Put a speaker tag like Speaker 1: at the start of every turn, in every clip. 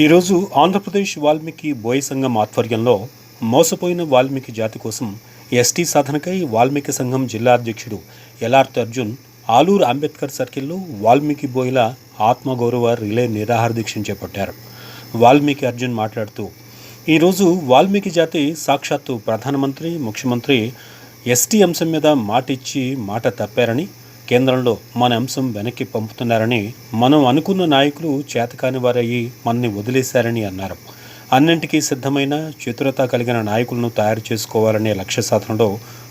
Speaker 1: ఈరోజు ఆంధ్రప్రదేశ్ వాల్మీకి బోయ సంఘం ఆధ్వర్యంలో మోసపోయిన వాల్మీకి జాతి కోసం ఎస్టీ సాధనకై వాల్మీకి సంఘం జిల్లా అధ్యక్షుడు ఎల్ఆర్తి అర్జున్ ఆలూరు అంబేద్కర్ సర్కిల్లో వాల్మీకి బోయల ఆత్మగౌరవ రిలే నిరాహార దీక్షను చేపట్టారు. వాల్మీకి అర్జున్ మాట్లాడుతూ ఈరోజు వాల్మీకి జాతి సాక్షాత్తు ప్రధానమంత్రి, ముఖ్యమంత్రి ఎస్టీ అంశం మీద మాట ఇచ్చి మాట తప్పారని, కేంద్రంలో మన అంశం వెనక్కి పంపుతున్నారని, మనం అనుకున్న నాయకులు చేతకాని వారయ్యి మనని వదిలేశారని అన్నారు. అన్నింటికీ సిద్ధమైన చతురత కలిగిన నాయకులను తయారు చేసుకోవాలనే లక్ష్య సాధనలో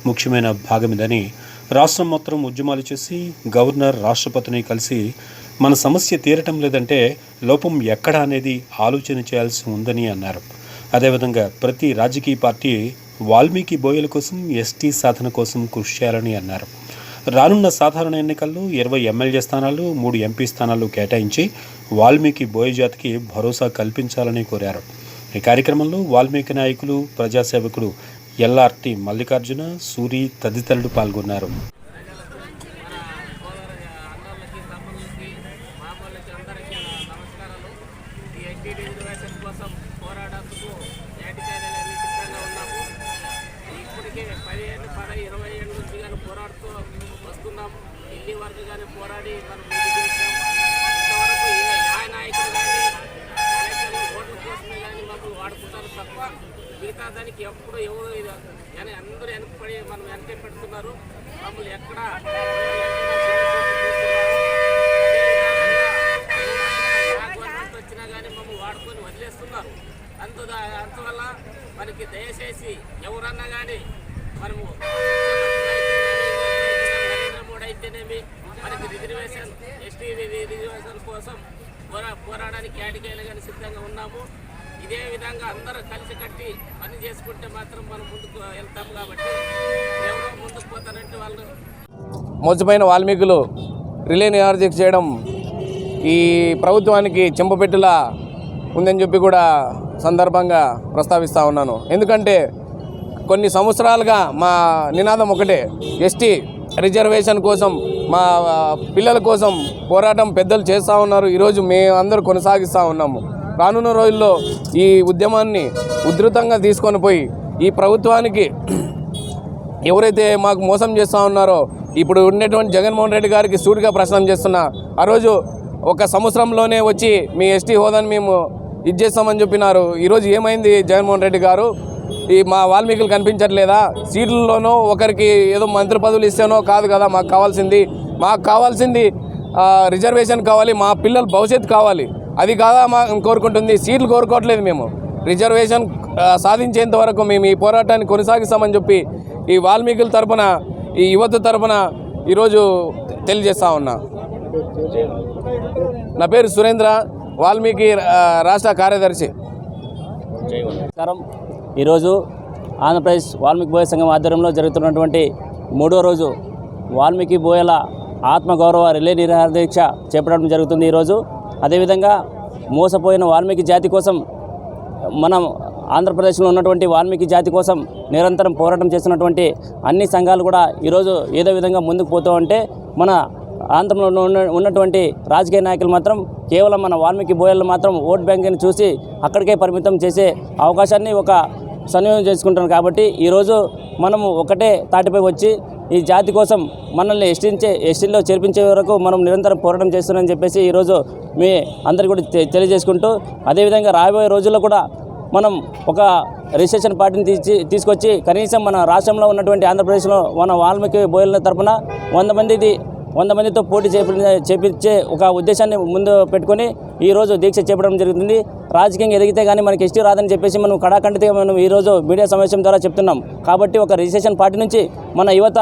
Speaker 1: ముఖ్యమైన భాగమిదని, రాష్ట్రం మొత్తం ఉద్యమాలు చేసి గవర్నర్, రాష్ట్రపతిని కలిసి మన సమస్య తీరటం లేదంటే లోపం ఎక్కడ అనేది ఆలోచన చేయాల్సి ఉందని అన్నారు. అదేవిధంగా ప్రతి రాజకీయ పార్టీ వాల్మీకి బోయల కోసం, ఎస్టీ సాధన కోసం కృషి చేయాలని అన్నారు. రానున్న సాధారణ ఎన్నికల్లో 20 ఎమ్మెల్యే స్థానాలు, 3 ఎంపీ స్థానాలు కేటాయించి వాల్మీకి బోయ జాతికి భరోసా కల్పించాలని కోరారు. ఈ కార్యక్రమంలో వాల్మీకి నాయకులు, ప్రజాసేవకుడు ఎల్ఆర్టి మల్లికార్జున, సూరి తదితరులు పాల్గొన్నారు.
Speaker 2: పోరాడుతూ వస్తున్నాం. ఢిల్లీ వరకు కానీ పోరాడి మనం ఇంతవరకు న్యాయ నాయకులు కానీ ఓట్ల కోసమే కానీ మాకు వాడుకుంటారు తప్ప మిగతా దానికి ఎప్పుడు ఎవరు కానీ అందరూ వెనకపడి మనం వెనకే పెడుతున్నారు. మమ్మల్ని ఎక్కడ గవర్నమెంట్ వచ్చినా కానీ మమ్మల్ని వాడుకొని వదిలేస్తున్నారు. అందువల్ల మనకి దయచేసి ఎవరన్నా కానీ మనము అయితేనేమి మనకి రిజర్వేషన్, ఎస్టీ రిజర్వేషన్ కోసం పోరాడానికి కేటగిరీలు కానీ సిద్ధంగా ఉన్నాము. ఇదే విధంగా అందరూ కలిసి కట్టి పని చేసుకుంటే మాత్రం మనం ముందుకు వెళ్తాము. కాబట్టి ఎవరో ముందుకు పోతారంటే వాళ్ళు
Speaker 3: మోసపోయిన వాల్మీకులు రిలే నిరాహార దీక్ష చేయడం ఈ ప్రభుత్వానికి చెంపపెట్టులా ఉందని చెప్పి కూడా సందర్భంగా ప్రస్తావిస్తూ ఉన్నాను. ఎందుకంటే కొన్ని సంవత్సరాలుగా మా నినాదం ఒకటే, ఎస్టీ రిజర్వేషన్ కోసం, మా పిల్లల కోసం పోరాటం పెద్దలు చేస్తూ ఉన్నారు. ఈరోజు మేమందరూ కొనసాగిస్తూ ఉన్నాము. రానున్న రోజుల్లో ఈ ఉద్యమాన్ని ఉధృతంగా తీసుకొని పోయి ఈ ప్రభుత్వానికి ఎవరైతే మాకు మోసం చేస్తూ ఉన్నారో, ఇప్పుడు ఉండేటువంటి జగన్మోహన్ రెడ్డి గారికి సూటిగా ప్రశ్న చేస్తున్నా. ఆ రోజు ఒక సంవత్సరంలోనే వచ్చి మీ ఎస్టీ హోదాని మేము ఇచ్చేస్తామని చెప్పినారు. ఈరోజు ఏమైంది జగన్మోహన్ రెడ్డి గారు? ఈ మా వాల్మీకులు కనిపించట్లేదా? సీట్లలోనో ఒకరికి ఏదో మంత్రి పదవులు ఇస్తేనో కాదు కదా మాకు కావాల్సింది రిజర్వేషన్ కావాలి, మా పిల్లల భవిష్యత్తు కావాలి. అది కాదా మా కోరుకుంటుంది? సీట్లు కోరుకోవట్లేదు. మేము రిజర్వేషన్ సాధించేంత వరకు మేము ఈ పోరాటాన్ని కొనసాగిస్తామని చెప్పి ఈ వాల్మీకుల తరపున, ఈ యువత తరపున ఈరోజు తెలియజేస్తా ఉన్నా. నా పేరు సురేంద్ర, వాల్మీకి రాష్ట్ర కార్యదర్శి.
Speaker 4: ఈరోజు ఆంధ్రప్రదేశ్ వాల్మీకి బోయ సంఘం ఆధ్వర్యంలో జరుగుతున్నటువంటి 3వ రోజు వాల్మీకి బోయల ఆత్మగౌరవ రిలే నిరాహార దీక్ష చేపట్టడం జరుగుతుంది. ఈరోజు అదేవిధంగా మోసపోయిన వాల్మీకి జాతి కోసం, మనం ఆంధ్రప్రదేశ్లో ఉన్నటువంటి వాల్మీకి జాతి కోసం నిరంతరం పోరాటం చేస్తున్నటువంటి అన్ని సంఘాలు కూడా ఈరోజు ఏదో విధంగా ముందుకు పోతూ ఉంటే, మన ఆంధ్రంలో ఉన్నటువంటి రాజకీయ నాయకులు మాత్రం కేవలం మన వాల్మీకి బోయలు మాత్రం ఓట్ బ్యాంక్ని చూసి అక్కడికే పరిమితం చేసే అవకాశాన్ని ఒక సన్నివేశం చేసుకుంటున్నారు. కాబట్టి ఈరోజు మనము ఒకటే తాటిపై వచ్చి ఈ జాతి కోసం మనల్ని ఎస్టీలో చేర్పించే వరకు మనం నిరంతరం పోరాటం చేస్తున్నామని చెప్పేసి ఈరోజు మీ అందరికీ కూడా తెలియజేసుకుంటూ, అదేవిధంగా రాబోయే రోజుల్లో కూడా మనం ఒక రిజిస్ట్రేషన్ పార్టీని తీసుకొచ్చి కనీసం మన రాష్ట్రంలో ఉన్నటువంటి ఆంధ్రప్రదేశ్లో మన వాల్మీకి బోయల తరపున 100 మందితో పోటీ చేపించే ఒక ఉద్దేశాన్ని ముందు పెట్టుకొని ఈరోజు దీక్ష చేపట్టడం జరుగుతుంది. రాజకీయంగా ఎదిగితే కానీ మనకి ఎస్టీ రాదని చెప్పేసి మనం కడాఖండితంగా మనం ఈరోజు మీడియా సమావేశం ద్వారా చెప్తున్నాం. కాబట్టి ఒక రిజిస్ట్రేషన్ పార్టీ నుంచి మన యువత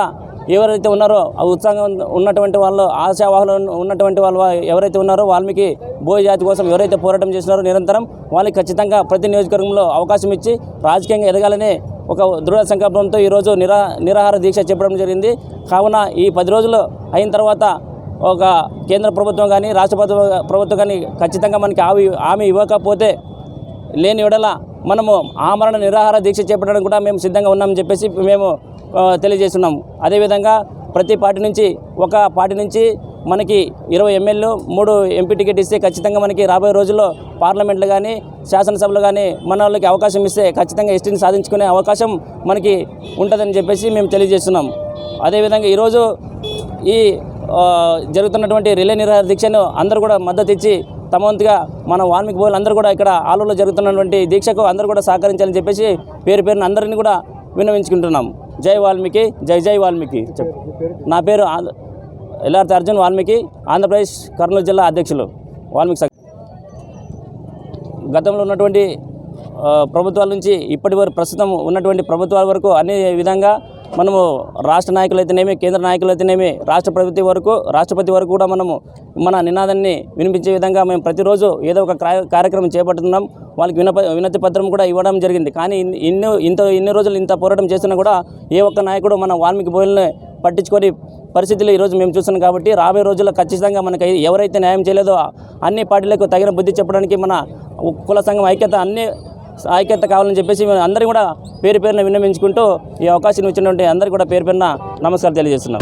Speaker 4: ఎవరైతే ఉన్నారో, ఉత్సాహంగా ఉన్నటువంటి వాళ్ళు, ఆశావాహులు ఉన్నటువంటి వాళ్ళు ఎవరైతే ఉన్నారో, వాల్మీకి బోయ జాతి కోసం ఎవరైతే పోరాటం చేస్తున్నారో నిరంతరం వాళ్ళకి ఖచ్చితంగా ప్రతి నియోజకవర్గంలో అవకాశం ఇచ్చి రాజకీయంగా ఎదగాలనే ఒక దృఢ సంకల్పంతో ఈరోజు నిరాహార దీక్ష చెప్పడం జరిగింది. కావున ఈ 10 రోజులు అయిన తర్వాత ఒక కేంద్ర ప్రభుత్వం కానీ, రాష్ట్ర ప్రభుత్వం కానీ ఖచ్చితంగా మనకి హామీ ఇవ్వకపోతే లేని ఎడల మనము ఆమరణ నిరాహార దీక్ష చేపట్టడానికి కూడా మేము సిద్ధంగా ఉన్నామని చెప్పేసి మేము తెలియజేస్తున్నాము. అదేవిధంగా ప్రతి పార్టీ నుంచి మనకి 20 ఎమ్మెల్యేలు 3 ఎంపీ టికెట్ ఇస్తే ఖచ్చితంగా మనకి రాబోయే రోజుల్లో పార్లమెంట్లో కానీ శాసనసభలో కానీ మన వాళ్ళకి అవకాశం ఇస్తే ఖచ్చితంగా ఎస్టీని సాధించుకునే అవకాశం మనకి ఉంటుందని చెప్పేసి మేము తెలియజేస్తున్నాం. అదేవిధంగా ఈరోజు ఈ జరుగుతున్నటువంటి రిలే నిరాహార దీక్షను అందరూ కూడా మద్దతు ఇచ్చి తమ వంతుగా మన వాల్మీకి బోయలు అందరూ కూడా ఇక్కడ ఆలూరులో జరుగుతున్నటువంటి దీక్షకు అందరూ కూడా సహకరించాలని చెప్పేసి పేరున అందరినీ కూడా విన్నవించుకుంటున్నాం. జై వాల్మీకి, జై జై వాల్మీకి. నా పేరు ఎల్ఆర్ అర్జున్ వాల్మీకి, ఆంధ్రప్రదేశ్ కర్నూలు జిల్లా అధ్యక్షులు వాల్మీకి సంఘం. గతంలో ఉన్నటువంటి ప్రభుత్వాల నుంచి ఇప్పటి వరకు ప్రస్తుతం ఉన్నటువంటి ప్రభుత్వాల వరకు అన్ని విధంగా మనము రాష్ట్ర నాయకులైతేనేమి, కేంద్ర నాయకులైతేనేమి, రాష్ట్రపతి వరకు కూడా మనము మన నినాదాన్ని వినిపించే విధంగా మేము ప్రతిరోజు ఏదో ఒక కార్యక్రమం చేపడుతున్నాం. వాళ్ళకి వినతి పత్రం కూడా ఇవ్వడం జరిగింది. కానీ ఇన్ని రోజులు ఇంత పోరాటం చేస్తున్నా కూడా ఏ ఒక్క నాయకుడు మన వాల్మీకి బోయల్ని పట్టించుకొని పరిస్థితులు ఈరోజు మేము చూస్తున్నాం. కాబట్టి రాబోయే రోజుల్లో ఖచ్చితంగా మనకి ఎవరైతే న్యాయం చేయలేదో అన్ని పార్టీలకు తగిన బుద్ధి చెప్పడానికి మన కుల సంఘం ఐక్యత కావాలని చెప్పేసి మేము అందరూ కూడా పేరున విన్నవించుకుంటూ ఈ అవకాశం ఇచ్చినటువంటి అందరికీ కూడా పేరున నమస్కారం తెలియజేస్తున్నాం.